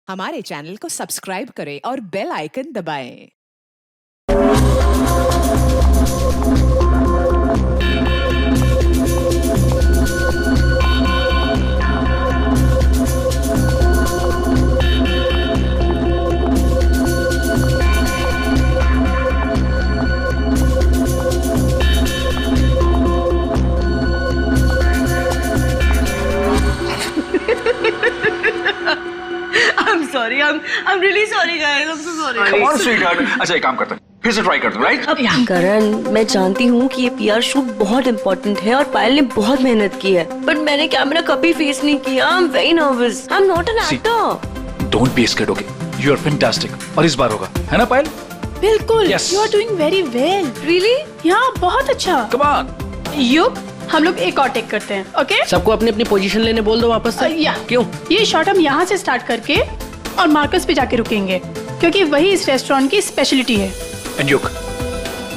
हमारे चैनल को सब्सक्राइब करें और बेल आइकन दबाएं। I'm really sorry guys. I'm so sorry. Come on, sweetheart. अच्छा एक काम करते हैं, फिर से ट्राई करते हैं, राइट? करण, मैं जानती हूँ कि ये पीआर शूट बहुत इम्पोर्टेंट है और पायल ने बहुत मेहनत की है, बट मैंने कैमरा कभी फेस नहीं किया। I'm very nervous. I'm not an actor. Don't be scared, okay? You are fantastic. और इस बार होगा, है ना पायल? बिल्कुल. Yes. You are doing very well. Really? हाँ, बहुत अच्छा. Come on. युग, हम लोग एक और टेक करते हैं, ओके? सबको अपनी अपनी पोजीशन लेने बोल दो वापस से। क्यों? ये शॉट हम यहाँ से स्टार्ट करके और मार्कस पे जाके रुकेंगे, क्योंकि वही इस रेस्टोरेंट की स्पेशलिटी है। एंड युग,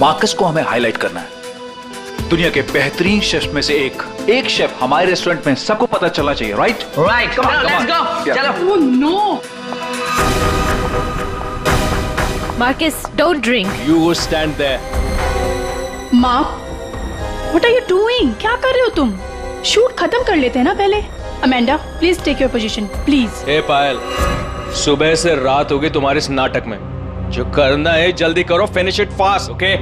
मार्कस को हमें हाईलाइट करना है। दुनिया के बेहतरीन शेफ में से एक शेफ हमारे रेस्टोरेंट में सबको पता चलना चाहिए, right? Right, come on, let's go. चलो। Oh no. Marcus, don't drink. You go stand there. माँ, what are you doing? क्या कर रहे हो तुम? शूट खत्म कर लेते हैं ना पहले। Amanda, please take your position, please. ए पायल, सुबह से रात हो गई तुम्हारे इस नाटक में। जो करना है जल्दी करो, finish it fast, okay?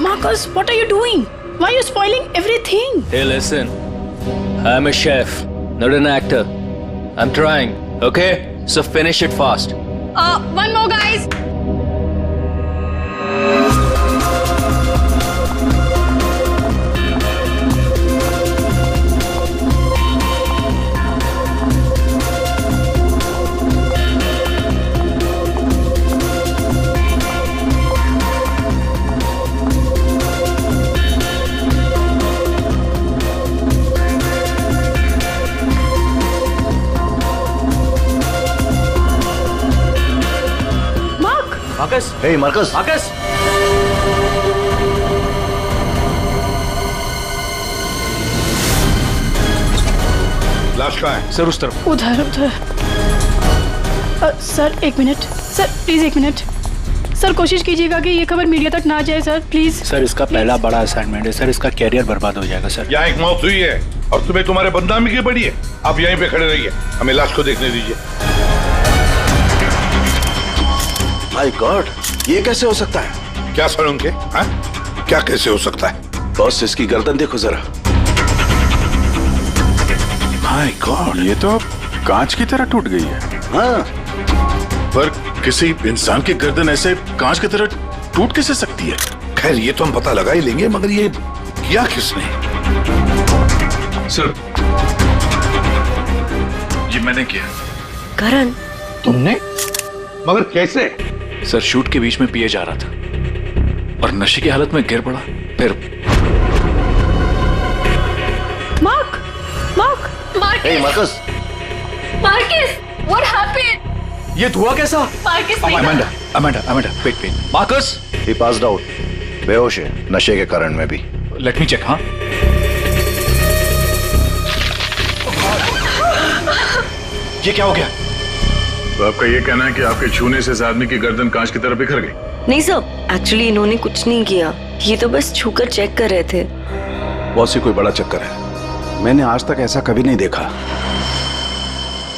Marcus, what are you doing? Why are you spoiling everything? Hey, listen. I'm a chef, not an actor. I'm trying, okay? So finish it fast. One more, guys. Marcus, hey Marcus, Marcus. लाश कहाँ है? Sir उस तरफ। उधर। Sir एक minute, sir please एक minute. Sir कोशिश कीजिएगा कि ये खबर मीडिया तक ना जाए सर, प्लीज। सर इसका पहला बड़ा असाइनमेंट है सर, इसका कैरियर बर्बाद हो जाएगा सर। यहाँ एक मौत हुई है और तुम्हें तुम्हारे बदनामी की पड़ी है। आप यहीं पे खड़े रहिए, हमें लाश को देखने दीजिए। माय गॉड, ये कैसे हो सकता है? क्या सर उनके? हाँ? क्या कैसे हो सकता है? बॉस, इसकी गर्दन देखो जरा। माय गॉड, ये तो कांच की तरह टूट गई है। हाँ, पर किसी इंसान की गर्दन ऐसे कांच की तरह टूट कैसे सकती है? खैर ये तो हम पता लगा ही लेंगे, मगर ये किया किसने? सर, ये मैंने किया। करण, तुमने? मगर कैसे? सर शूट के बीच में पिए जा रहा था और नशे की हालत में गिर पड़ा, फिर हे मार्कस, what happened? ये धुआं कैसा? Amanda, wait. Marcus, he passed out, बेहोश है, नशे के कारण में भी। Let me check. हाँ, ये क्या हो गया? तो आपका ये कहना है कि आपके छूने से इस आदमी की गर्दन कांच की तरह बिखर गई? नहीं सर, एक्चुअली इन्होंने कुछ नहीं किया, ये तो बस छूकर चेक कर रहे थे। बॉस, ये कोई बड़ा चक्कर है। मैंने आज तक ऐसा कभी नहीं देखा।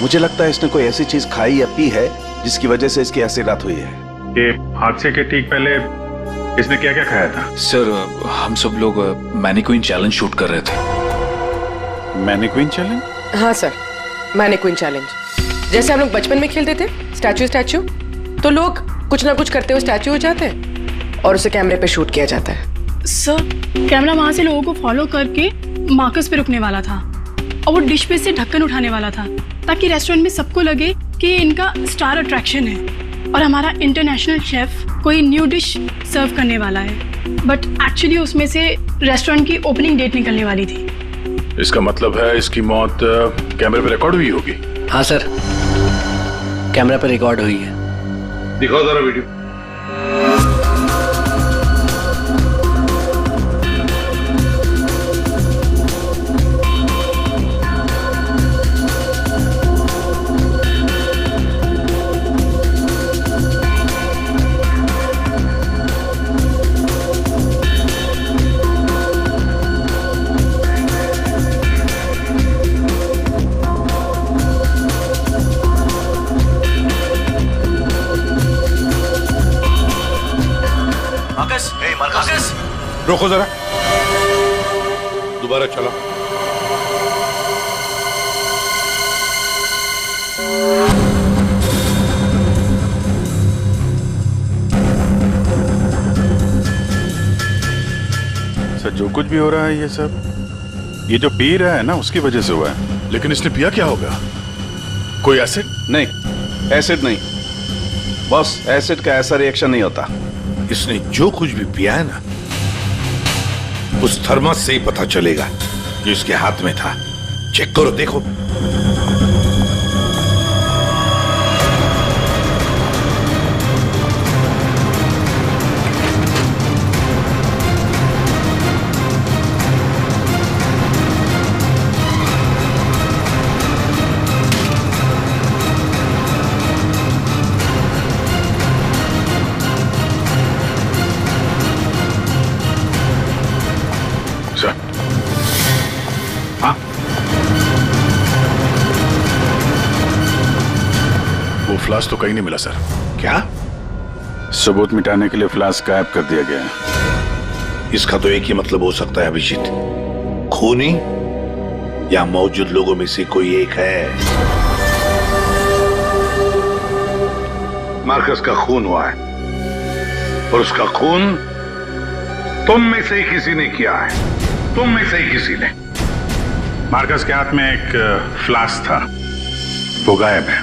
मुझे लगता है इसने कोई ऐसी चीज खाई या पी है जिसकी वजह से इसकी ऐसी रात हुई है। ये हादसे के ठीक पहले इसने क्या क्या खाया था? सर हम सब लोग मैनीक्वीन चैलेंज शूट कर रहे थे। Mannequin challenge? हाँ सर, मैनीक्वीन चैलेंज। जैसे हम लोग बचपन में खेलते थे स्टैचू, तो लोग कुछ ना कुछ करते हुए स्टैचू हो जाते हैं और उसे कैमरे पे शूट किया जाता है। सर कैमरा वहां से लोगों को फॉलो करके मार्कस पे रुकने वाला था और वो डिश पे से ढक्कन उठाने वाला था ताकि रेस्टोरेंट में सबको लगे कि ये इनका स्टार अट्रैक्शन है। और हमारा इंटरनेशनल शेफ कोई न्यू डिश सर्व करने वाला है, बट एक्चुअली उसमें से रेस्टोरेंट की ओपनिंग डेट निकलने वाली थी। इसका मतलब है इसकी मौत कैमरे पे रिकॉर्ड हुई होगी। हाँ सर, कैमरा पर रिकॉर्ड हुई है। दिखाओ जरा वीडियो। रोको जरा, दोबारा चला। सर जो कुछ भी हो रहा है ये सब ये जो पी रहा है ना उसकी वजह से हुआ है। लेकिन इसने पिया क्या होगा? कोई एसिड? नहीं, एसिड नहीं बॉस, एसिड का ऐसा रिएक्शन नहीं होता। इसने जो कुछ भी पिया है ना, उस थर्मस से ही पता चलेगा जो इसके हाथ में था। चेक करो, देखो। वो फ्लास्क तो कहीं नहीं मिला सर। क्या? सबूत मिटाने के लिए फ्लास्क गायब कर दिया गया है। इसका तो एक ही मतलब हो सकता है अभिजीत, खूनी या मौजूद लोगों में से कोई एक है। मार्कस का खून हुआ है और उसका खून तुम में से ही किसी ने किया है, तुम में से ही किसी ने। मार्कस के हाथ में एक फ्लास्क था, वो गायब है।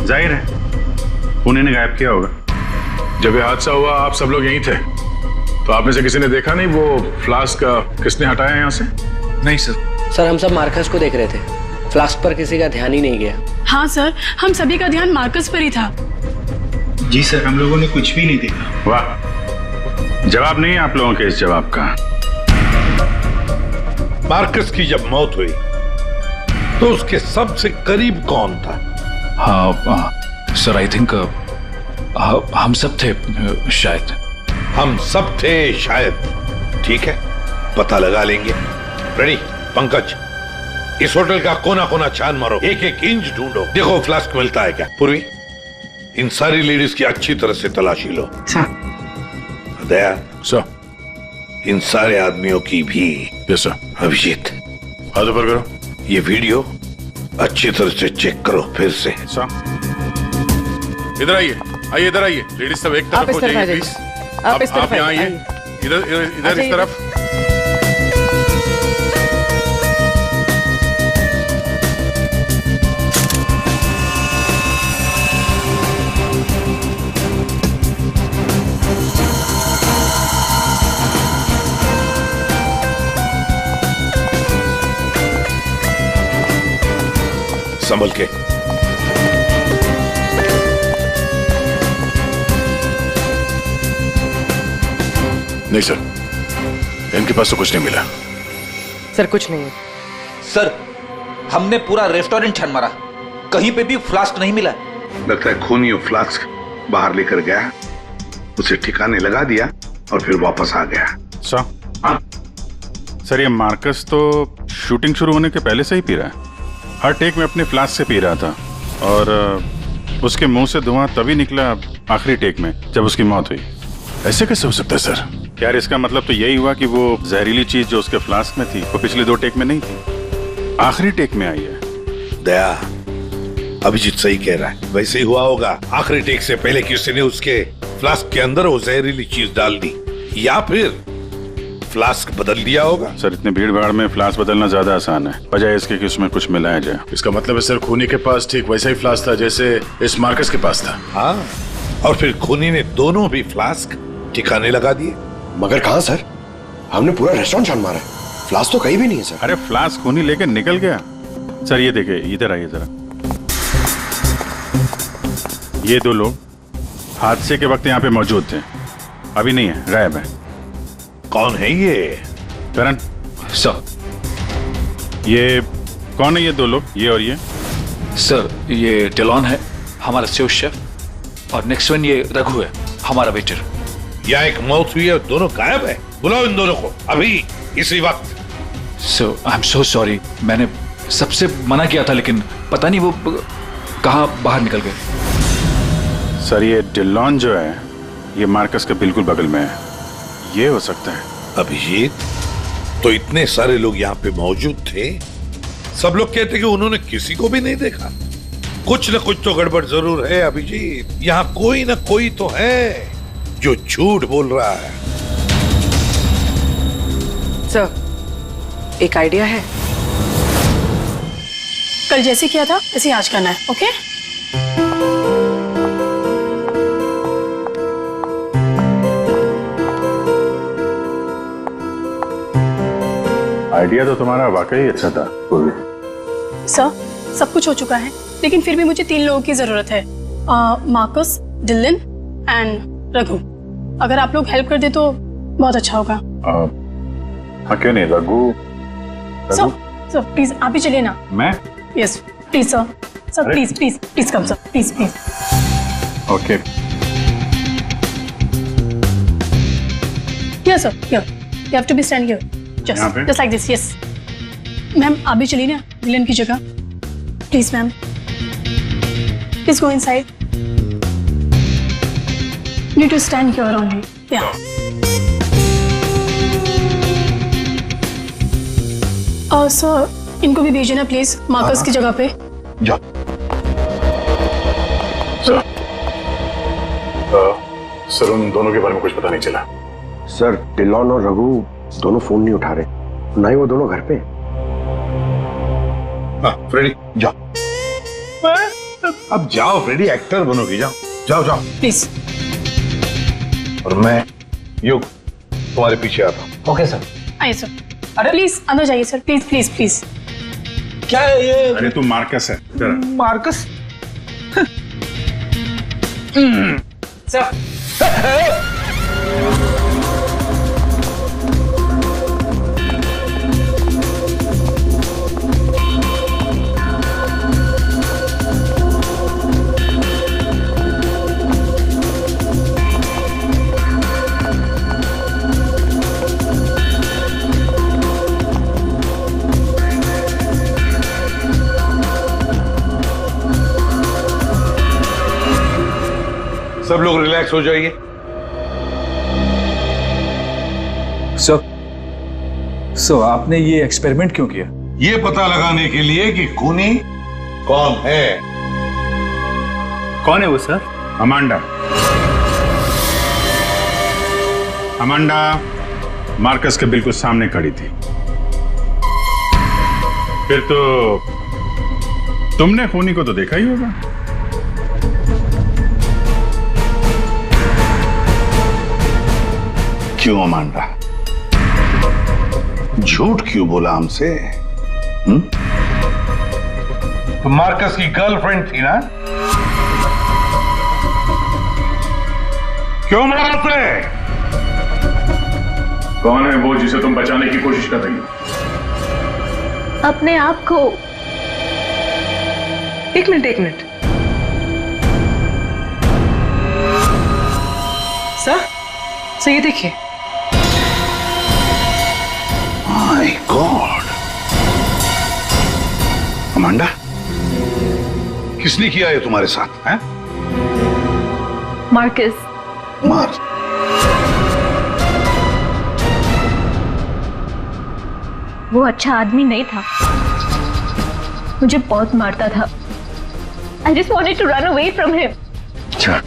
जाहिर है उन्हीं ने गायब किया होगा। जब ये हादसा हुआ आप सब लोग यहीं थे, तो आप में से किसी ने देखा नहीं वो फ्लास्क किसने हटाया यहाँ से? नहीं सर। सर हम सब मार्कस को देख रहे थे, फ्लास्क पर किसी का ध्यान ही नहीं गया। हाँ सर, हम सभी का ध्यान मार्कस पर ही था। जी सर, हम लोगों ने कुछ भी नहीं देखा। वाह, जवाब नहीं है आप लोगों के इस जवाब का। मार्कस की जब मौत हुई तो उसके सबसे करीब कौन था? हाँ सर, आई थिंक हम सब थे शायद। हम सब थे शायद। ठीक है, पता लगा लेंगे। रेडी पंकज, इस होटल का कोना कोना छान मारो, एक एक इंच ढूंढो, देखो फ्लास्क मिलता है क्या। पूर्वी, इन सारी लेडीज की अच्छी तरह से तलाशी लो। दया सर, इन सारे आदमियों की भी। Yes sir. अभिजीत, हाथ ऊपर करो। ये वीडियो अच्छी तरह से चेक करो फिर से। इधर आइए, आइए इधर आइए। लेडीज सब एक तरफ हो जाइए प्लीज। आप इस तरफ यहाँ आइए, इधर इधर इधर इस तरफ। संभल के। नहीं सर, इनके पास तो कुछ नहीं मिला। सर कुछ नहीं है। सर हमने पूरा रेस्टोरेंट छान मारा, कहीं पे भी फ्लास्क नहीं मिला। लगता है खूनी फ्लास्क बाहर लेकर गया, उसे ठिकाने लगा दिया और फिर वापस आ गया। सर ये मार्कस तो शूटिंग शुरू होने के पहले से ही पी रहा है। हर टेक में अपने फ्लास्क से पी रहा था और उसके मुंह से धुआं तभी निकला आखिरी टेक में जब उसकी मौत हुई। ऐसे कैसे हो सकता है सर? यार इसका मतलब तो यही हुआ कि वो जहरीली चीज जो उसके फ्लास्क में थी वो पिछले 2 टेक में नहीं थी, आखिरी टेक में आई है। दया, अभिजीत सही कह रहा है, वैसे ही हुआ होगा। आखिरी टेक से पहले किसी ने उसके फ्लास्क के अंदर वो जहरीली चीज डाल दी, या फिर फ्लास्क बदल दिया होगा। सर इतनी भीड़ भाड़ में फ्लास्क बदलना ज्यादा आसान है, बजाय इसके कि उसमें कुछ मिलाया जाए। इसका मतलब है सर खूनी के पास ठीक वैसा ही फ्लास्क था जैसे इस मार्कस के पास था। हाँ, और फिर खूनी ने दोनों भी फ्लास्क ठिकाने लगा दिए। मगर कहाँ सर? हमने पूरा रेस्टोरेंट छान मारा है, फ्लास्क तो कहीं भी नहीं है सर। अरे फ्लास्क खूनी लेके निकल गया। सर ये देखिए, इधर आइए जरा। ये दो लोग हादसे के वक्त यहाँ पे मौजूद थे, अभी नहीं है, गायब है। कौन है ये? करण सर, ये कौन है ये दो लोग, ये और ये? सर ये डेलॉन है, हमारा सेफ शेफ, और नेक्स्ट वन ये रघु है, हमारा वेटर। यहाँ एक मौत हुई है, दोनों गायब है। बुलाओ इन दोनों को अभी, इसी वक्त। सो आई एम सो सॉरी, मैंने सबसे मना किया था, लेकिन पता नहीं वो कहाँ बाहर निकल गए। सर ये डिलॉन जो है, ये मार्कस के बिल्कुल बगल में है, ये हो सकता है। अभिजीत, तो इतने सारे लोग यहाँ पे मौजूद थे, सब लोग कहते कि उन्होंने किसी को भी नहीं देखा। कुछ न कुछ तो गड़बड़ जरूर है अभिजीत। यहाँ कोई न कोई तो है जो झूठ बोल रहा है। सर, एक आइडिया है। कल जैसे किया था वैसे आज करना है, ओके? आइडिया तो तुम्हारा वाकई अच्छा था पूर्वी। सर, सब कुछ हो चुका है, लेकिन फिर भी मुझे 3 लोगों की जरूरत है, मार्कस, डिलन एंड रघु। अगर आप लोग हेल्प कर दे तो बहुत अच्छा होगा। हाँ क्यों नहीं, रघु। सर प्लीज आप ही चलिए ना। मैं? Yes please sir. Sir please please please come sir, please please. Okay. Yes sir, here you have to be stand here, just like this. Yes ma'am, आप भी चलिए ना डिलन की जगह, please ma'am. Please go inside, need to stand here only. या sir, इनको भी भेजना प्लीज मार्कस की जगह पे। जा। सर उन दोनों के बारे में कुछ पता नहीं चला। सर डिलॉन और रघु दोनों फोन नहीं उठा रहे, ना ही वो दोनों घर पे। हाँ फ्रेडी, जाओ। अब जाओ फ्रेडी, एक्टर बनोगी, जाओ जाओ जाओ प्लीज। और मैं युग तुम्हारे पीछे आता हूँ। Okay sir. आइए सर। अरे प्लीज अंदर जाइए सर, प्लीज प्लीज प्लीज। क्या है ये? अरे तू मार्कस है। मार्कस? सर, सब लोग रिलैक्स हो जाइए। सो आपने ये एक्सपेरिमेंट क्यों किया? ये पता लगाने के लिए कि खूनी कौन है। कौन है वो सर? अमांडा। अमांडा मार्कस के बिल्कुल सामने खड़ी थी। फिर तो तुमने खूनी को तो देखा ही होगा। क्यों अमांडा, झूठ क्यों बोला हमसे? तो मार्कस की गर्लफ्रेंड थी ना? क्यों मारा उसे? कौन है वो जिसे तुम बचाने की कोशिश कर रही हो? अपने आप को। एक मिनट। सर ये देखिए। माय गॉड, अमांडा, किसने किया ये तुम्हारे साथ? हैं? मार्कस। मार। वो अच्छा आदमी नहीं था, मुझे बहुत मारता था। I just wanted to run away from him. अच्छा,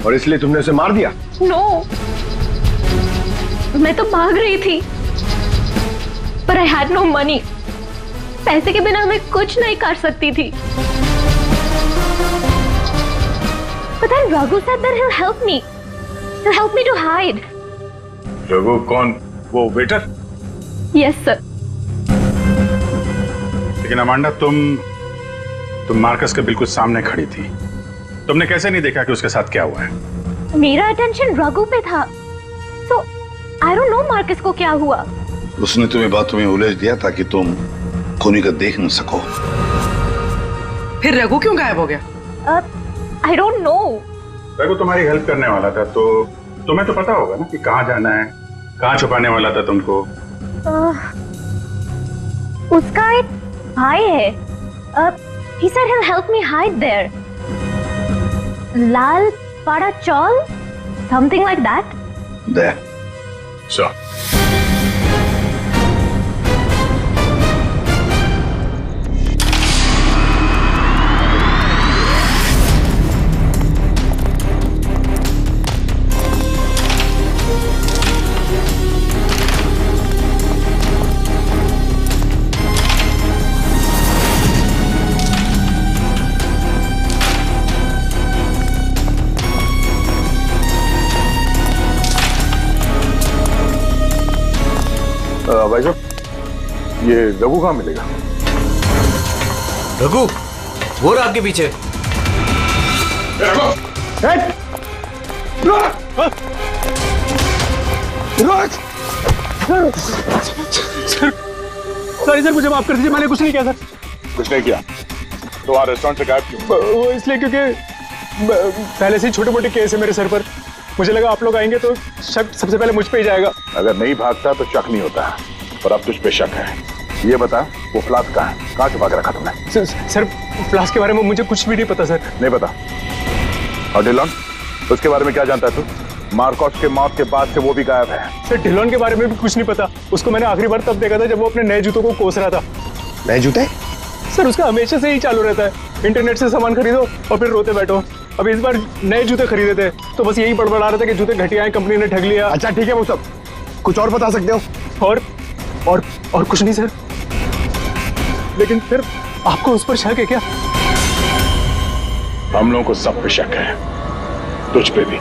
और इसलिए तुमने उसे मार दिया? No, मैं तो भाग रही थी। पर आई हैड नो मनी। पैसे के बिना मैं कुछ नहीं कर सकती थी। But then Raghu said that he'll help me. He'll help me to hide. Raghu कौन? वो वेटर? Yes, sir. लेकिन अमांडा, तुम मार्कस के बिल्कुल सामने खड़ी थी। तुमने कैसे नहीं देखा कि उसके साथ क्या हुआ है? मेरा अटेंशन रघु पे था। So I don't know Marcus को क्या हुआ। उसने तुम्हें बातों में उलझ दिया ताकि तुम खूनी का देख न सको। फिर रघु क्यों गायब हो गया? I don't know. रघु तुम्हारी हेल्प करने वाला था, तो तुम्हें तो पता होगा ना कि कहाँ जाना है, कहाँ छुपाने वाला था तुमको। उसका एक भाई है। He said he'll help me hide there. Lal Pada Chaul, something like that. There. So. भाई साहब, ये रघु कहाँ मिलेगा? रघु वो रहा आपके पीछे। सर मुझे माफ कर दीजिए, मैंने कुछ नहीं किया सर। कुछ नहीं किया तो वहाँ रेस्टोरेंट से गायब क्यों? वो इसलिए क्योंकि पहले से ही छोटे मोटे केस है मेरे सर पर। मुझे लगा आप लोग आएंगे तो शक सबसे पहले मुझ पे ही जाएगा। अगर नहीं भागता तो शक नहीं होता, और अब तुझ पे शक है। ये बता, वो फ्लास्क कहाँ है? कहाँ छुपा के रखा तुमने? सर फ्लास्क के बारे में मुझे कुछ भी नहीं पता सर। नहीं पता? और डिलॉन, उसके बारे में क्या जानता है तू? मार्कोस के मौत के बाद से वो भी गायब है। सर डिलॉन के बारे में भी कुछ नहीं पता। उसको मैंने आखिरी बार तब देखा था जब वो अपने नए जूतों को कोस रहा था। नए जूते? सर उसका हमेशा से ही चालू रहता है, इंटरनेट से सामान खरीदो और फिर रोते बैठो। अब इस बार नए जूते खरीदे थे तो बस यही बड़बड़ा रहा था कि जूते घटिया हैं, कंपनी ने ठग लिया। अच्छा ठीक है, वो सब कुछ और बता सकते हो? और कुछ नहीं सर। लेकिन फिर आपको उस पर शक है क्या? हम लोगों को सब पे शक है, तुझ पे भी।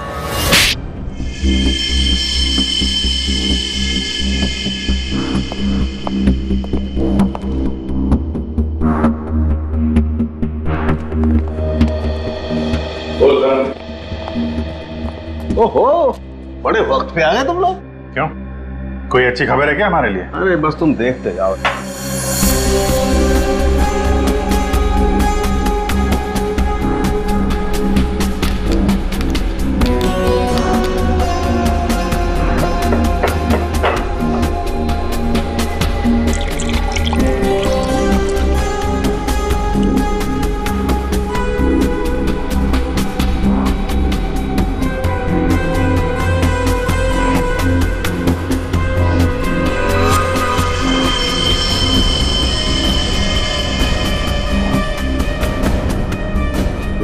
ओहो, बड़े वक्त पे आ गए तुम लोग। क्यों, कोई अच्छी खबर है क्या हमारे लिए? अरे बस तुम देखते जाओ।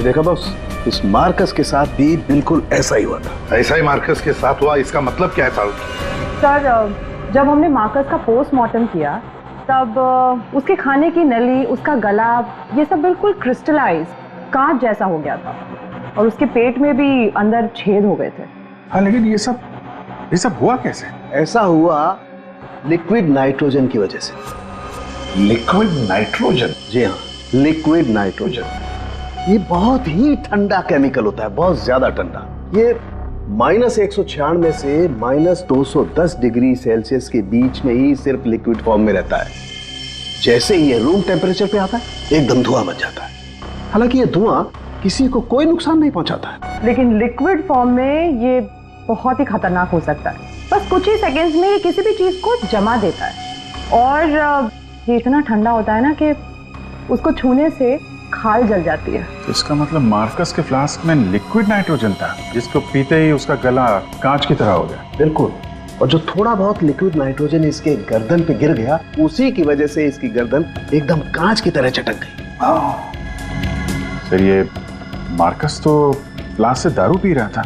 देखा बॉस, इस मार्कस के साथ भी बिल्कुल ऐसा ही हुआ था। ऐसा ही मार्कस के साथ हुआ, इसका मतलब क्या है साहब? सर जब हमने मार्कस का पोस्टमार्टम किया तब उसके खाने की नली, उसका गला, ये सब बिल्कुल क्रिस्टलाइज कांच जैसा हो गया था और उसके पेट में भी अंदर छेद हो गए थे। हाँ, लेकिन ये सब हुआ कैसे? ऐसा हुआ लिक्विड नाइट्रोजन की वजह से। Liquid nitrogen? जी हाँ, लिक्विड नाइट्रोजन। ये बहुत ही ठंडा केमिकल होता है, बहुत ज्यादा ठंडा। ये -196 से -210 डिग्री सेल्सियस के बीच में ही सिर्फ लिक्विड फॉर्म में रहता है। जैसे ही ये रूम टेम्परेचर पे आता है एकदम धुआं बन जाता है। हालांकि ये धुआं किसी को कोई नुकसान नहीं पहुंचाता है, लेकिन लिक्विड फॉर्म में ये बहुत ही खतरनाक हो सकता है। बस कुछ ही सेकेंड्स में ये किसी भी चीज को जमा देता है और ये इतना ठंडा होता है ना कि उसको छूने से खाल जल जाती है। इसका मतलब मार्कस के फ्लास्क में लिक्विड नाइट्रोजन था जिसको पीते ही उसका गला कांच की तरह हो गया। बिल्कुल। और जो थोड़ा बहुत लिक्विड नाइट्रोजन इसके गर्दन पे गिर गया, उसी की वजह से इसकी गर्दन एकदम कांच की तरह चटक गई। फिर ये मार्कस तो फ्लास्क से दारू पी रहा था,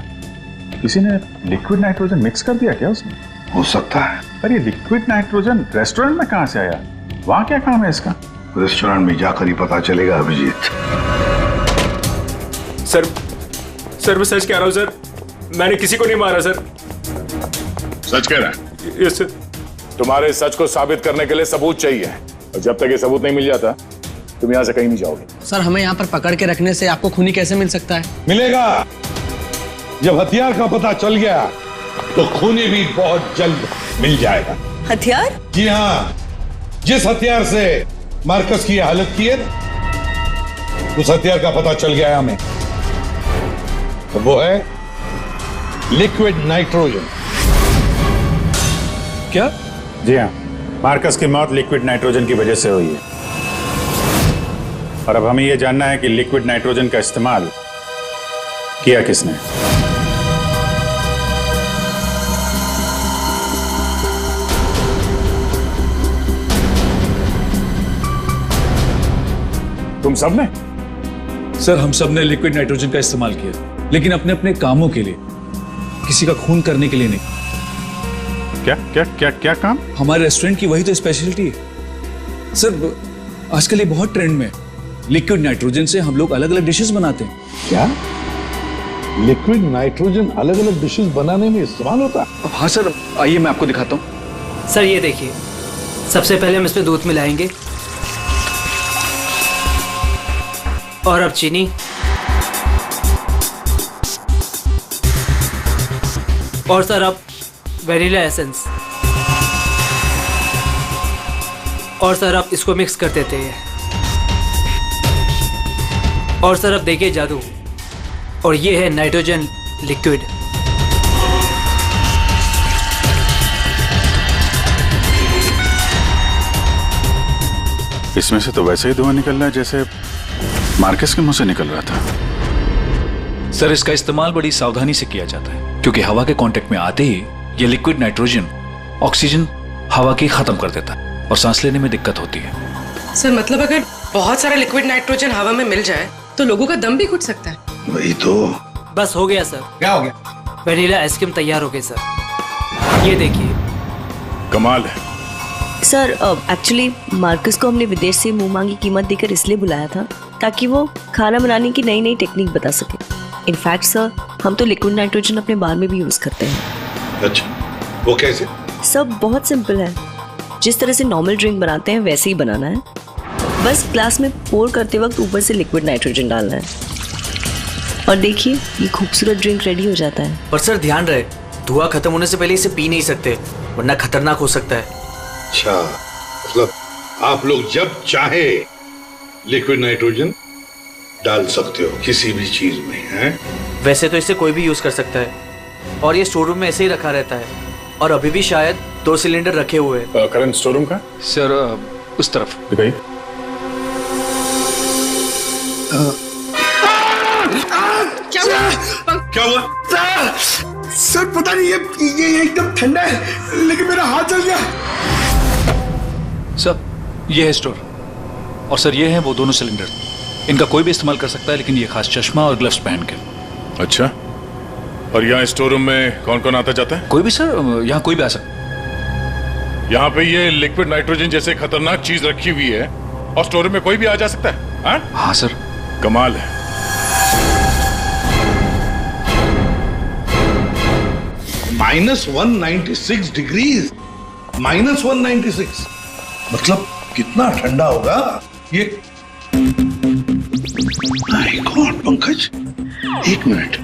किसी ने लिक्विड नाइट्रोजन मिक्स कर दिया क्या उसमें? हो सकता है। अरे लिक्विड नाइट्रोजन रेस्टोरेंट में कहां से आया? वहां क्या काम है इसका? रेस्टोरेंट में जाकर ही पता चलेगा अभिजीत। सर मैं सच कह रहा हूँ सर, मैंने किसी को नहीं मारा सर। सच कह रहा है? Yes sir. तुम्हारे सच को साबित करने के लिए सबूत चाहिए, और जब तक ये सबूत नहीं मिल जाता तुम यहाँ से कहीं नहीं जाओगे। सर हमें यहाँ पर पकड़ के रखने से आपको खूनी कैसे मिल सकता है? मिलेगा। जब हथियार का पता चल गया तो खूनी भी बहुत जल्द मिल जाएगा। हथियार? जी हाँ, जिस हथियार से मार्कस की हालत की है उस हथियार का पता चल गया है हमें। तो वो है लिक्विड नाइट्रोजन। क्या? जी हाँ, मार्कस की मौत लिक्विड नाइट्रोजन की वजह से हुई है। और अब हमें यह जानना है कि लिक्विड नाइट्रोजन का इस्तेमाल किया किसने। तुम सब ने? सर हम सब ने लिक्विड नाइट्रोजन का इस्तेमाल किया, लेकिन अपने अपने कामों के लिए, किसी का खून करने के लिए नहीं। क्या क्या क्या क्या काम? हमारे रेस्टोरेंट की वही तो स्पेशलिटी है सर। आजकल ये बहुत ट्रेंड में, लिक्विड नाइट्रोजन से हम लोग अलग अलग डिशेस बनाते हैं। क्या लिक्विड नाइट्रोजन अलग अलग डिशेस बनाने में इस्तेमाल होता है? हाँ सर, आइए मैं आपको दिखाता हूँ। सर ये देखिए, सबसे पहले हम इसमें दूध मिलाएंगे और अब चीनी और सर अब वेनिला एसेंस और सर अब इसको मिक्स कर देते हैं। और सर अब देखिए जादू, और ये है नाइट्रोजन लिक्विड। इसमें से तो वैसे ही धुआं निकल रहा है जैसे मार्कस के मुंह से निकल रहा था। सर इसका इस्तेमाल बड़ी सावधानी से किया जाता है, क्योंकि हवा के कांटेक्ट में आते ही ये लिक्विड नाइट्रोजन ऑक्सीजन हवा की खत्म कर देता है और सांस लेने में दिक्कत होती है। सर मतलब अगर बहुत सारा लिक्विड नाइट्रोजन हवा में मिल जाए तो लोगों का दम भी घुट सकता है। वही तो। बस हो गया सर। क्या हो गया? वेनिला आइसक्रीम तैयार हो गई सर, ये देखिए। कमाल है। सर एक्चुअली मार्कस को हमने विदेश से मुंह मांगी कीमत देकर इसलिए बुलाया था ताकि वो खाना बनाने की नई नई टेक्निक बता सके। इनफैक्ट सर हम तो लिक्विड नाइट्रोजन अपने बार में भी यूज करते हैं। अच्छा, वो कैसे? सब बहुत सिंपल है, जिस तरह से नॉर्मल ड्रिंक बनाते हैं वैसे ही बनाना है। बस ग्लास में पोर करते वक्त ऊपर से लिक्विड नाइट्रोजन डालना है और देखिए ये खूबसूरत ड्रिंक रेडी हो जाता है। पर सर ध्यान रहे, धुआं खत्म होने से पहले इसे पी नहीं सकते, वरना खतरनाक हो सकता है। अच्छा, मतलब आप लोग जब चाहे लिक्विड नाइट्रोजन डाल सकते हो किसी भी चीज में, हैं? वैसे तो इसे कोई भी यूज कर सकता है और ये स्टोर रूम में ऐसे ही रखा रहता है और अभी भी शायद 2 सिलेंडर रखे हुए हैं। करंट स्टोर रूम का? सर उस तरफ दिखाइए। क्या हुआ? सर पता नहीं, ये एकदम ठंडा है लेकिन मेरा हाथ जल गया। सर ये है स्टोर, और सर ये हैं वो दोनों सिलेंडर। इनका कोई भी इस्तेमाल कर सकता है, लेकिन ये खास चश्मा और ग्लव्स पहन के। अच्छा, और यहाँ स्टोर रूम में कौन कौन आता जाता है? कोई भी सर, यहाँ कोई भी आ सकता है। यहाँ पे ये लिक्विड नाइट्रोजन जैसे खतरनाक चीज रखी हुई है और स्टोर रूम में कोई भी आ जा सकता है? हाँ? हाँ सर। कमाल है। -196 डिग्रीज, -196 मतलब कितना ठंडा होगा ये? माय गॉड पंकज, एक मिनट,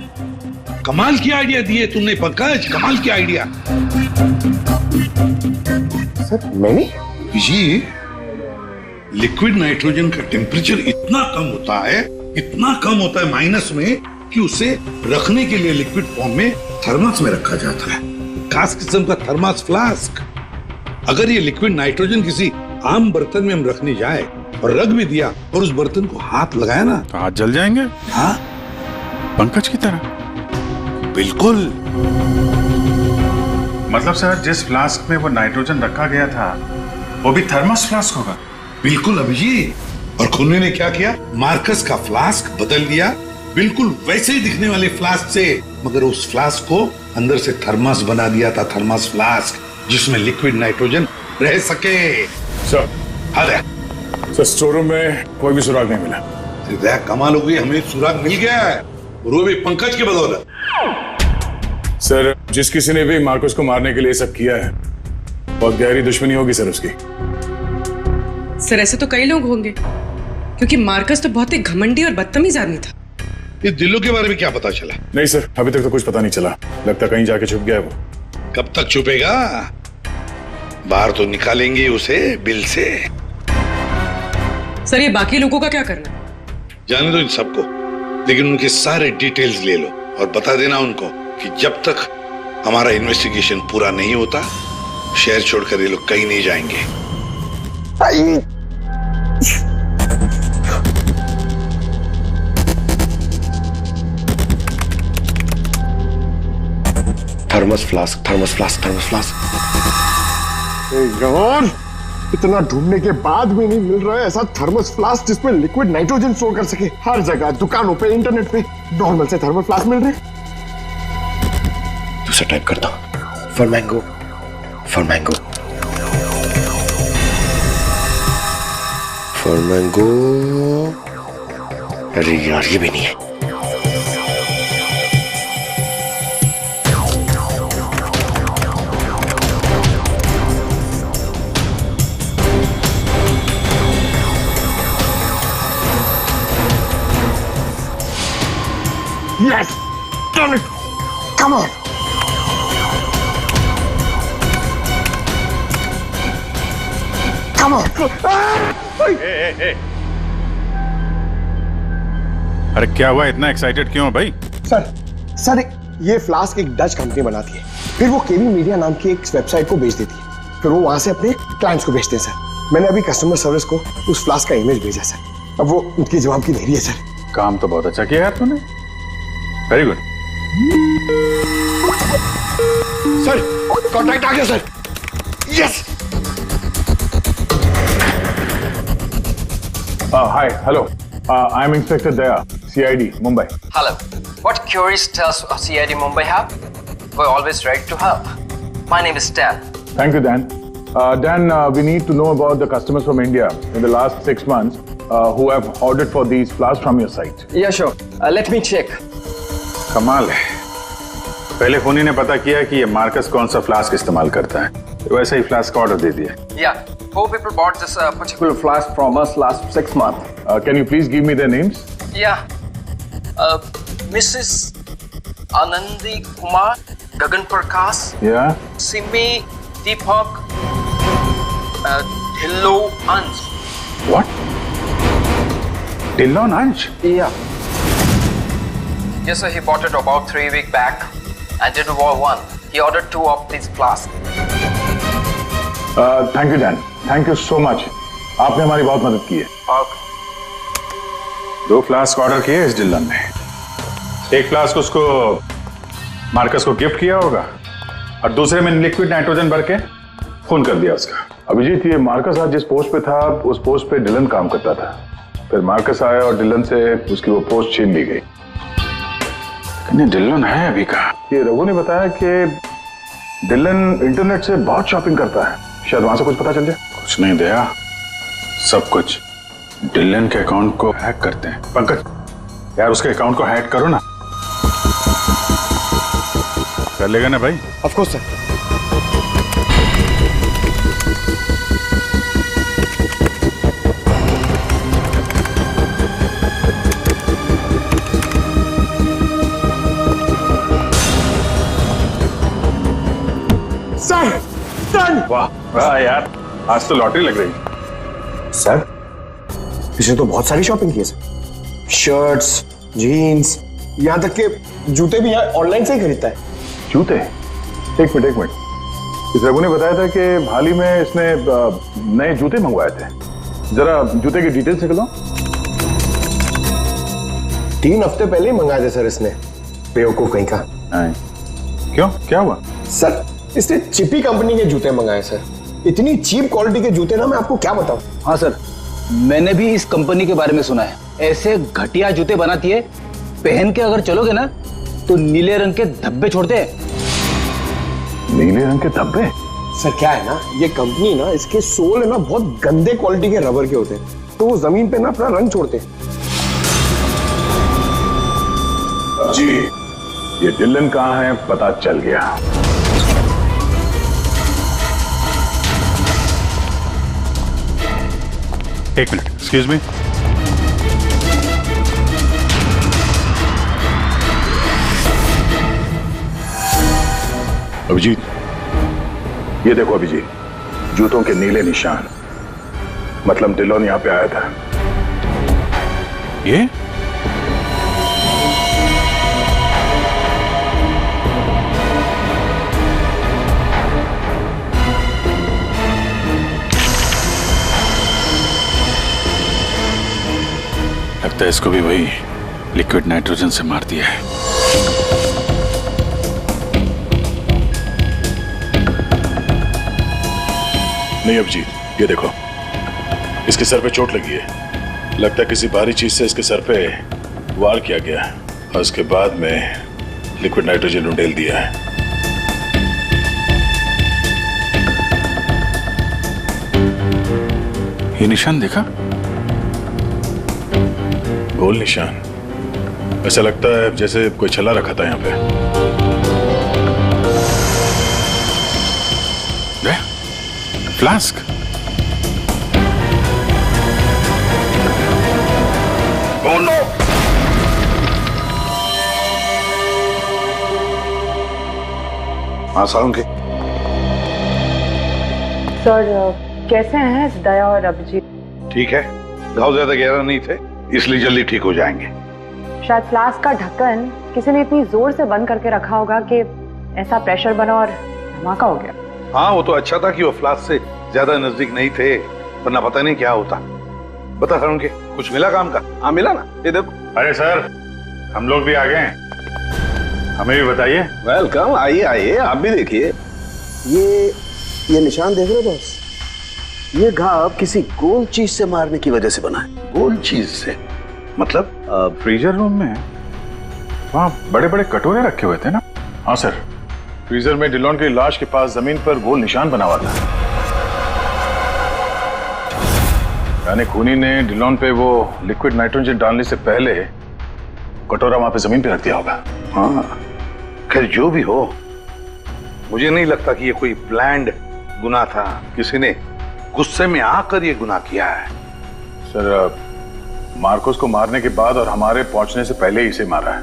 कमाल की आइडिया दिए तुमने पंकज, कमाल की आइडिया। सर मैंने? जी, लिक्विड नाइट्रोजन का टेम्परेचर इतना कम होता है, इतना कम होता है माइनस में, कि उसे रखने के लिए लिक्विड फॉर्म में थर्मस में रखा जाता है, खास किस्म का थर्मस फ्लास्क। अगर ये लिक्विड नाइट्रोजन किसी आम बर्तन में हम रखने जाए और रख भी दिया और उस बर्तन को हाथ लगाया ना, तो हाथ जल जाएंगे। हाँ, पंकज की तरह। बिल्कुल। मतलब सर जिस फ्लास्क में वो नाइट्रोजन रखा गया था वो भी थर्मस फ्लास्क होगा? बिल्कुल अभिजीत। और खूनी ने क्या किया? मार्कस का फ्लास्क बदल दिया, बिल्कुल वैसे ही दिखने वाले फ्लास्क से, मगर उस फ्लास्क को अंदर से थर्मस बना दिया था, थर्मस फ्लास्क। जिसमें लिक्विड नाइट्रोजन रह सके। सर हाँ दया। सर स्टोर रूम में कोई भी सुराग नहीं मिला। दया कमाल हो गई, हमें सुराग मिल गया है, और वो भी पंकज की बदौलत। सर जिस किसी ने भी मार्कस को मारने के लिए सब किया है, बहुत गहरी दुश्मनी होगी सर उसकी। सर ऐसे तो कई लोग होंगे, क्योंकि मार्कस तो बहुत ही घमंडी और बदतमीज आदमी था। ये दिल्लू के बारे में क्या पता चला? नहीं सर, अभी तक तो कुछ पता नहीं चला। लगता कहीं जाके छुप गया है वो। कब तक छुपेगा? बाहर तो निकालेंगे उसे बिल से। सर ये बाकी लोगों का क्या करना? जाने दो इन सबको, लेकिन उनके सारे डिटेल्स ले लो और बता देना उनको कि जब तक हमारा इन्वेस्टिगेशन पूरा नहीं होता, शहर छोड़कर ये लोग कहीं नहीं जाएंगे। Thermos flask, thermos flask, thermos flask. यार, इतना ढूंढने के बाद भी नहीं मिल रहा है ऐसा थर्मस फ्लास्क जिसमें लिक्विड नाइट्रोजन स्टोर कर सके। हर जगह, दुकानों पे, इंटरनेट पे नॉर्मल से थर्मल फ्लास्क मिल रहे। दूसरा टाइप करता हूं। For mango, for mango, for mango. अरे यार ये भी नहीं है। Yes! Done it! Come on! Come on! अरे क्या हुआ, इतना एक्साइटेड क्यों हो भाई? सर ये फ्लास्क एक डच कंपनी बनाती है, फिर वो केवी मीडिया नाम की एक वेबसाइट को बेच देती है, फिर वो वहां से अपने क्लाइंट्स को बेचते हैं सर। मैंने अभी कस्टमर सर्विस को उस फ्लास्क का इमेज भेजा सर, अब वो उनकी जवाब की नहीं रही है सर। काम तो बहुत अच्छा किया यार तूने, वेरी गुड। सर कॉन्ट्रैक्ट आ गया sir. Yes. Hi, hello. I'm Inspector Daya, CID, Mumbai. Hello. What queries does CID Mumbai have? We're always ready to help. My name is Dan. Thank you, Dan. Dan, we need to know about the customers from India in the last 6 months who have ordered for these flasks from your site. Yeah, sure. Let me check. कमाल है, पहले फोनी ने पता किया कि ये Marcus कौन सा फ्लास्क इस्तेमाल करता है, तो वैसे ही फ्लास्क का ऑर्डर दे दिया। Yeah, 4 people bought this particular flask from us last 6 months. Can you please give me their names? Yeah. Mrs. Anandi Kumar, Gagan Prakash. Yeah. Simi Deepak, Dhillo Ansh. What? Dillon Ansh? Yeah. Yes, sir. He bought it about 3 weeks back and did one. He ordered 2 of these flasks. Thank you, Dan. Thank you so much. आपने हमारी बहुत मदद की है। Okay. 2 flask order किए इस Dillon ने, एक फ्लास्क उसको मार्कस को गिफ्ट किया होगा और दूसरे में लिक्विड नाइट्रोजन भर के खून कर दिया उसका। अभिजीत, ये मार्कस आज जिस पोस्ट पे था उस पोस्ट पे डिलन काम करता था, फिर मार्कस आया और डिलन से उसकी वो पोस्ट छीन ली गई। डिलन है अभी कहाँ? ये रघु ने बताया कि डिलन इंटरनेट से बहुत शॉपिंग करता है, शायद वहां से कुछ पता चल जाए। कुछ नहीं दया, सब कुछ डिलन के अकाउंट को हैक करते हैं। पंकज यार उसके अकाउंट को हैक करो ना। कर लेगा ना भाई? Of course sir. वाह वाह यार, आज तो लॉटरी लग रही। सर इसने तो बहुत सारी शॉपिंग की है सर, शर्ट्स, जीन्स, यहाँ तक के जूते भी यहाँ ऑनलाइन से ही खरीदता है। जूते? एक मिनट, इस रघु ने बताया था कि हाल ही में इसने नए जूते मंगवाए थे, जरा जूते की डिटेल्स निकलो। 3 हफ्ते पहले ही मंगाए थे सर इसने, बेवकूफ कहीं का। क्यों, क्या हुआ? सर इसने चिपी कंपनी के जूते मंगाए सर, इतनी चीप क्वालिटी के जूते ना मैं आपको क्या बताऊं। हाँ सर, मैंने भी इस कंपनी के बारे में सुना है, ऐसे घटिया जूते बनाती है, पहन के अगर चलोगे ना तो नीले रंग के धब्बे छोड़ते हैं। नीले रंग के धब्बे? सर क्या है ना, ये कंपनी ना, इसके सोल है ना बहुत गंदे क्वालिटी के रबर के होते हैं, तो वो जमीन पे ना अपना रंग छोड़ते हैं। जी, ये डिलन कहाँ है पता चल गया। एक मिनट, एक्सक्यूज मी। अभिजीत, ये देखो अभिजीत, जूतों के नीले निशान, मतलब डिलोन यहां पे आया था। ये लगता है इसको भी वही लिक्विड नाइट्रोजन से मार दिया है। नहीं अभिजीत, ये देखो, इसके सर पे चोट लगी है। लगता है किसी भारी चीज से इसके सर पे वार किया गया और उसके बाद में लिक्विड नाइट्रोजन उंडेल दिया है। ये निशान देखा? गोल निशान, ऐसा लगता है जैसे कोई छल्ला रखा था यहाँ पे। फ्लास्क। हाँ सालुंके। सर कैसे हैं दया और अभिजीत? ठीक है, घाव ज्यादा गहरा नहीं थे इसलिए जल्दी ठीक हो जाएंगे। शायद फ्लास्क का ढक्कन किसी ने इतनी जोर से बंद करके रखा होगा कि ऐसा प्रेशर बना और धमाका हो गया। हाँ, वो तो अच्छा था कि वो फ्लास्क से ज्यादा नजदीक नहीं थे, वरना पता नहीं क्या होता। बता सालुंके, कुछ मिला काम का? हाँ मिला ना, ये देखो। अरे सर, हम लोग भी आ गए हैं, हमें भी बताइए। वेलकम, आइए आइए, आप भी देखिए। ये निशान देख रहे हो बॉस? ये घाव किसी गोल चीज से मारने की वजह से बना है। गोल चीज से मतलब? फ्रीजर रूम में वहाँ बड़े बड़े कटोरे रखे हुए थे ना? हाँ सर, फ्रीजर में डिलोन की लाश के पास जमीन पर गोल निशान बना हुआ था। यानी खूनी ने डिलोन पे वो लिक्विड नाइट्रोजन डालने से पहले कटोरा वहां पे जमीन पे रख दिया होगा। हाँ, खैर जो भी हो, मुझे नहीं लगता कि ये कोई प्लान्ड गुनाह था। किसी ने गुस्से में आकर ये गुनाह किया है। सर, मार्कोस को मारने के बाद और हमारे पहुंचने से पहले ही इसे मारा है।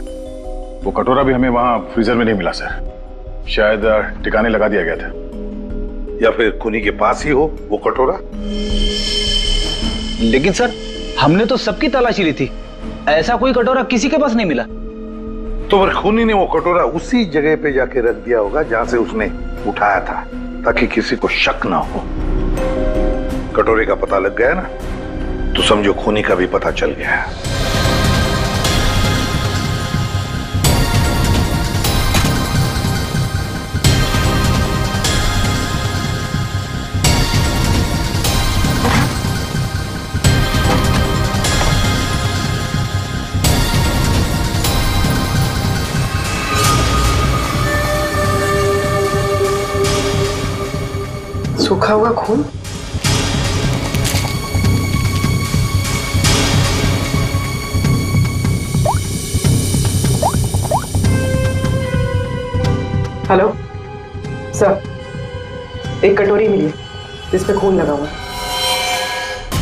वो कटोरा भी हमें वहां फ्रीजर में नहीं मिला सर, शायद ठिकाने लगा दिया गया था। या फिर खूनी के पास ही हो वो कटोरा। लेकिन सर, हमने तो सबकी तलाशी ली थी, ऐसा कोई कटोरा किसी के पास नहीं मिला। तो फिर खूनी ने वो कटोरा उसी जगह पे जाके रख दिया होगा जहां से उसने उठाया था, ताकि किसी को शक ना हो। कटोरे का पता लग गया ना, तो समझो खूनी का भी पता चल गया। सूखा हुआ खून? हेलो सर, एक कटोरी मिली जिसमें खून लगा हुआ।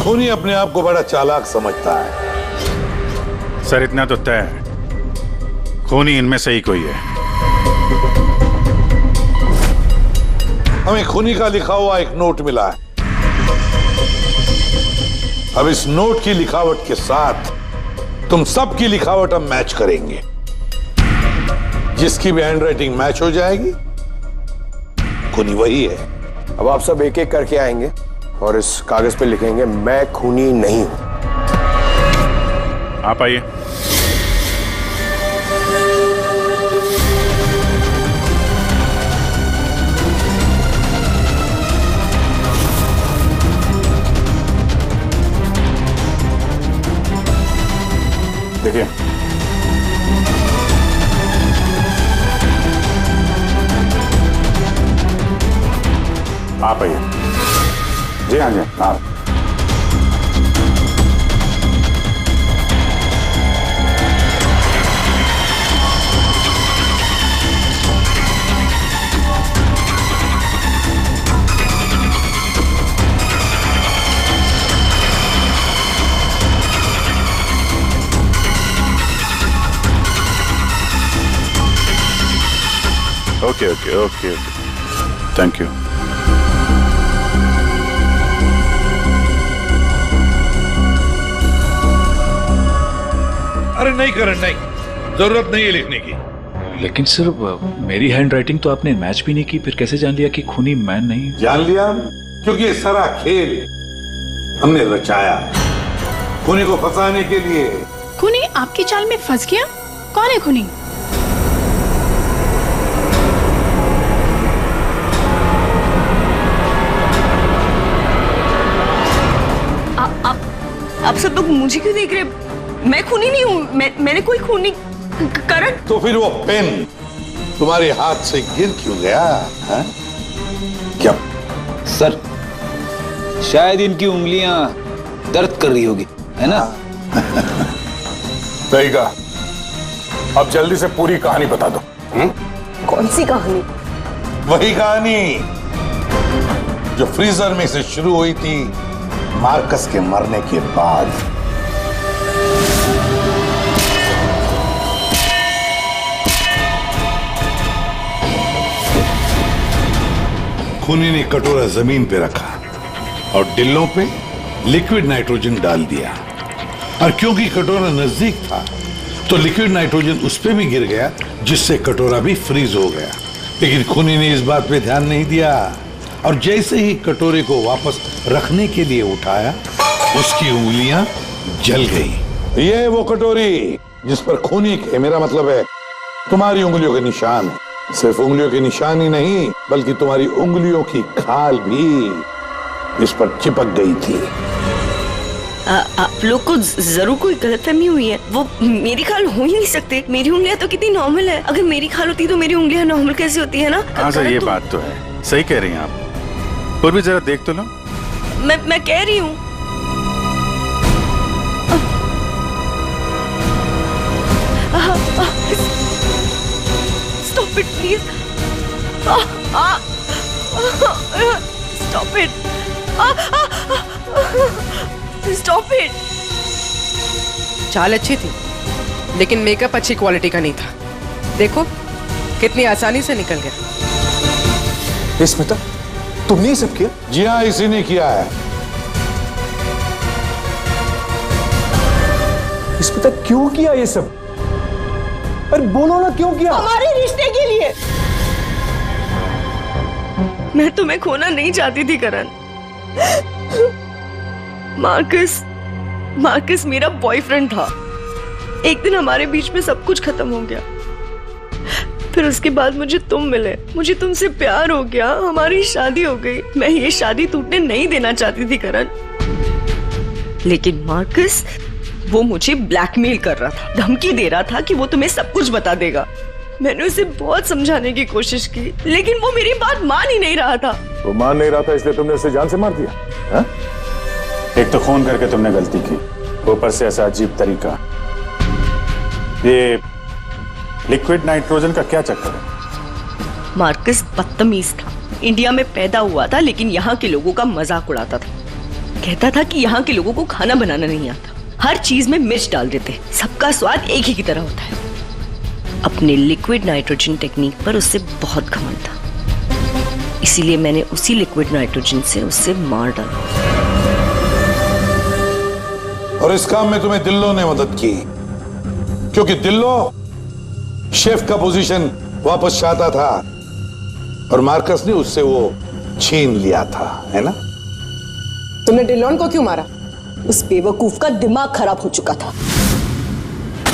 खूनी अपने आप को बड़ा चालाक समझता है। सर इतना तो तय है, खूनी इनमें से ही कोई है। हमें खूनी का लिखा हुआ एक नोट मिला है। अब इस नोट की लिखावट के साथ तुम सबकी लिखावट हम मैच करेंगे। जिसकी भी हैंडराइटिंग मैच हो जाएगी, खूनी वही है। अब आप सब एक एक करके आएंगे और इस कागज पे लिखेंगे, मैं खूनी नहीं हूं। आप आइए। देखिए, जी हाँ जी हाँ। Okay okay okay okay, thank you. अरे नहीं करण, नहीं, जरूरत नहीं है लिखने की। लेकिन सर मेरी हैंड राइटिंग तो आपने मैच भी नहीं की, फिर कैसे जान लिया कि खूनी मैं नहीं? जान लिया क्योंकि ये सारा खेल हमने रचाया खूनी को फंसाने के लिए। खूनी आपकी चाल में फंस गया? कौन है खूनी? आप सब लोग मुझे क्यों देख रहे हैं? मैं खूनी नहीं हूँ, मैंने कोई खूनी करण। तो फिर वो पेन तुम्हारे हाथ से गिर क्यों गया है? क्या सर, शायद इनकी उंगलियां दर्द कर रही होगी, है ना? सही कहा। अब जल्दी से पूरी कहानी बता दो। कौन सी कहानी? वही कहानी जो फ्रीजर में से शुरू हुई थी मार्कस के मरने के बाद। खूनी ने कटोरा जमीन पे रखा और डिल्लों पे लिक्विड नाइट्रोजन डाल दिया, और क्योंकि कटोरा नजदीक था तो लिक्विड नाइट्रोजन उस पे भी गिर गया, जिससे कटोरा भी फ्रीज हो गया। लेकिन खूनी ने इस बात पे ध्यान नहीं दिया, और जैसे ही कटोरे को वापस रखने के लिए उठाया, उसकी उंगलियां जल गई। ये वो कटोरी जिस पर खूनी के, मेरा मतलब है तुम्हारी उंगलियों के निशान है। सिर्फ उंगलियों के निशान ही नहीं, बल्कि तुम्हारी उंगलियों की खाल भी इस पर चिपक गई थी। आप लोग को जरूर कोई गलतफहमी हुई है। वो मेरी खाल हो ही नहीं सकते। मेरी उंगलियां तो कितनी नॉर्मल है। अगर मेरी खाल होती तो मेरी उंगलियां नॉर्मल कैसे होती है ना? हाँ सर, ये बात तो है, सही कह रही हैं आप। और भी जरा देख तो लो। मैं कह रही हूँ। Stop it, please. Stop it. Stop it. चाल अच्छी थी, लेकिन मेकअप अच्छी क्वालिटी का नहीं था। देखो कितनी आसानी से निकल गया। स्मिता, तुमने ये सब किया? जी हाँ, इसी ने किया है। स्मिता, क्यों किया ये सब? अरे बोलो ना, क्यों किया? हमारे रिश्ते के लिए। मैं तुम्हें खोना नहीं चाहती थी करण। मार्कस मेरा बॉयफ्रेंड था। एक दिन हमारे बीच में सब कुछ खत्म हो गया। फिर उसके बाद मुझे तुम मिले, मुझे तुमसे प्यार हो गया, हमारी शादी हो गई। मैं ये शादी टूटने नहीं देना चाहती थी करण, लेकिन मार्कस वो मुझे ब्लैकमेल कर रहा था, धमकी दे रहा था कि वो तुम्हें सब कुछ बता देगा। मैंने उसे बहुत समझाने की कोशिश की, लेकिन वो मेरी बात मान ही नहीं रहा था। वो मान नहीं रहा था, इसलिए तुमने उसे जान से मार दिया? हा? एक तो खून करके तुमने गलती की, ऊपर से ऐसा अजीब तरीका। ये लिक्विड नाइट्रोजन का क्या चक्कर है? मार्कस बदतमीज था। इंडिया में पैदा हुआ था, लेकिन यहाँ के लोगों का मजाक उड़ाता था। कहता था कि यहाँ के लोगों को खाना बनाना नहीं आता, हर चीज में मिर्च डाल देते, सबका स्वाद एक ही की तरह होता है। अपने लिक्विड नाइट्रोजन टेक्निक पर उससे बहुत घमंड था, इसीलिए मैंने उसी लिक्विड नाइट्रोजन से उससे मार डाला। और इस काम में तुम्हें दिल्लो ने मदद की, क्योंकि दिल्लो शेफ का पोजीशन वापस चाहता था और मार्कस ने उससे वो छीन लिया था, है ना? तुमने डिलोन को क्यों मारा? उस बेवकूफ का दिमाग खराब हो चुका था।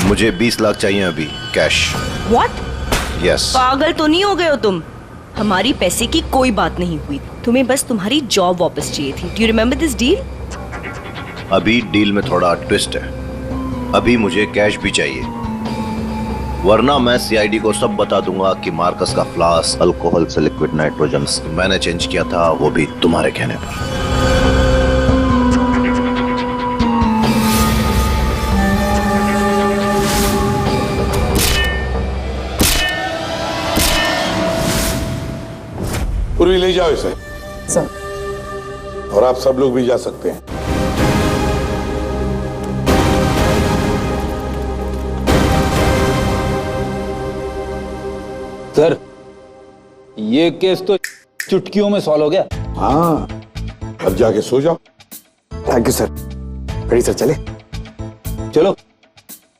मुझे 20 लाख चाहिए अभी, कैश। What? Yes. पागल तो नहीं हो गए हो तुम? हमारी पैसे की कोई बात नहीं हुई, तुम्हें बस तुम्हारी जॉब वापस चाहिए थी। Do you remember this deal? अभी डील में थोड़ा ट्विस्ट है। अभी मुझे कैश भी चाहिए, वरना मैं सीआईडी को सब बता दूंगा कि मार्कस का फ्लास्क अल्कोहल से लिक्विड नाइट्रोजन मैंने चेंज किया था, वो भी तुम्हारे कहने पर। ले जाओ इसे। सर। और आप सब लोग भी जा सकते हैं। सर, ये केस तो चुटकियों में सॉल्व हो गया। हाँ, अब जाके सो जाओ। Thank you sir. Ready sir, चले? चलो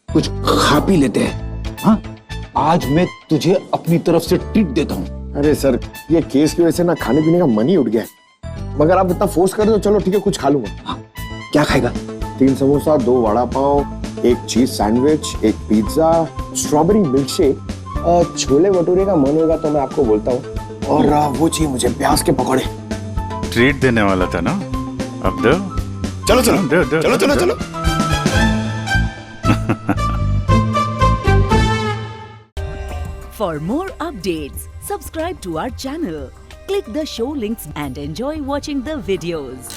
कुछ खा पी लेते हैं। हाँ, आज मैं तुझे अपनी तरफ से ट्रीट देता हूँ। अरे सर, ये केस की वजह से ना खाने पीने का मन ही उठ गया है। मगर आप इतना फोर्स कर रहे हो, चलो ठीक है, कुछ खा लूंगा। हाँ, क्या खाएगा? 3 samosa, 2 vada pav, 1 cheese sandwich, 1 pizza, strawberry milk shake, chole bhature का मन होगा तो मैं आपको बोलता हूँ, और वो चाहिए मुझे प्याज के पकौड़े। ट्रीट देने वाला था ना, अब दो। चलो चलो दो, दो, चलो दो, चलो दो। चलो। For more updates, subscribe to our channel, click the show links and enjoy watching the videos.